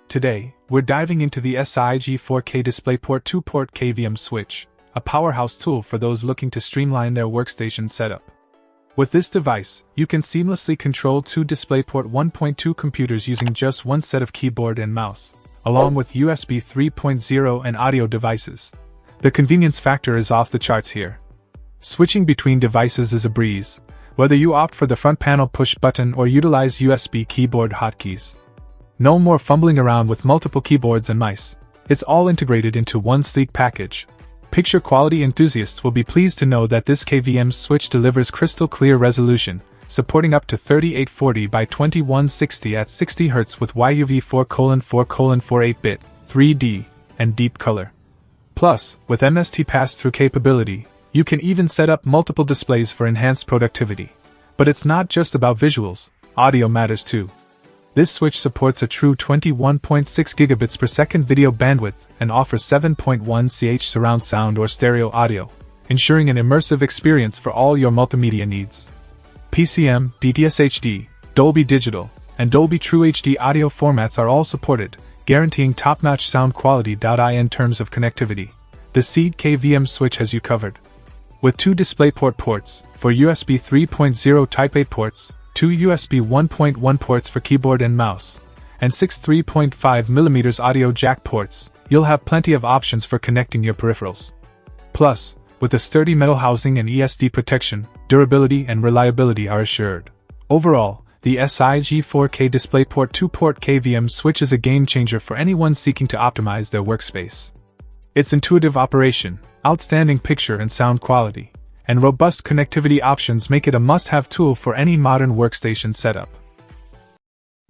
Today, we're diving into the SIIG 4K DisplayPort 2-port KVM switch, a powerhouse tool for those looking to streamline their workstation setup. With this device, you can seamlessly control two DisplayPort 1.2 computers using just one set of keyboard and mouse, along with USB 3.0 and audio devices. The convenience factor is off the charts here. Switching between devices is a breeze, whether you opt for the front panel push button or utilize USB keyboard hotkeys. No more fumbling around with multiple keyboards and mice. It's all integrated into one sleek package. Picture quality enthusiasts will be pleased to know that this KVM switch delivers crystal clear resolution, supporting up to 3840 by 2160 at 60 Hz with YUV 4:4:4 8-bit, 3D, and deep color. Plus, with MST pass-through capability, you can even set up multiple displays for enhanced productivity. But it's not just about visuals, audio matters too. This switch supports a true 21.6 gigabits per second video bandwidth and offers 7.1 ch surround sound or stereo audio, ensuring an immersive experience for all your multimedia needs. PCM, DTS-HD, Dolby Digital, and Dolby True HD audio formats are all supported, guaranteeing top-notch sound quality. In terms of connectivity, the SIIG KVM switch has you covered. With two DisplayPort ports, for USB 3.0 Type 8 ports, two USB 1.1 ports for keyboard and mouse, and 6 3.5mm audio jack ports, you'll have plenty of options for connecting your peripherals. Plus, with a sturdy metal housing and ESD protection, durability and reliability are assured. Overall, the SIIG 4K DisplayPort 2-port KVM switch is a game-changer for anyone seeking to optimize their workspace. Its intuitive operation, outstanding picture and sound quality, and robust connectivity options make it a must-have tool for any modern workstation setup.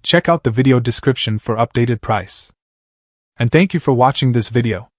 Check out the video description for updated price. And thank you for watching this video.